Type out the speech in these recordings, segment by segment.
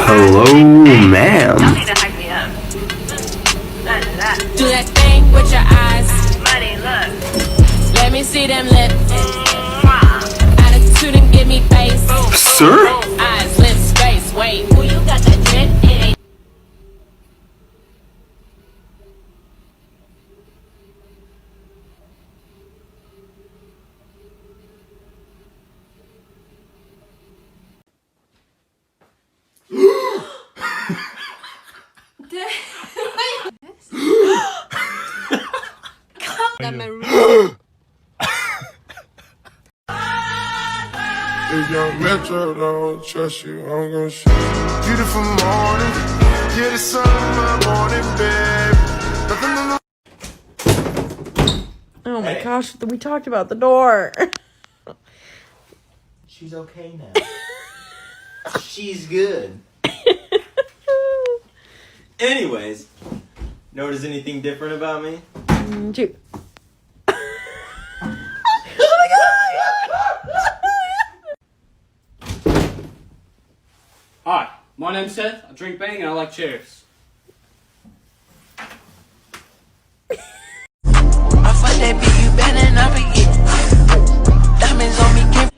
Hello, ma'am. Y'all need to hype me up. None of that. Do that thing with your eyes. Money, look. Let me see them lips. Mwah. Attitude and give me face. Sir? Eyes, lips, face. Wait. Who you got that drip? It ain't. If young Metro don't trust you, I'm gonna shoot you. Beautiful morning, yeah, the sun in my morning, babe. Nothing in the Oh my gosh, we talked about the door. She's okay now. She's good. Anyways, notice anything different about me? Dude. Hi, my name's Seth. I drink bang and I like chairs. I fuck that bitch, you better not forget. Diamonds on me, give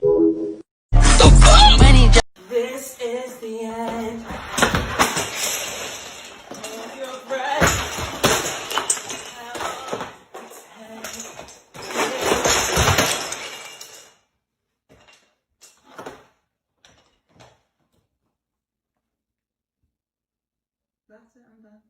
money. This is the end. Hold your breath. That's it, I'm done.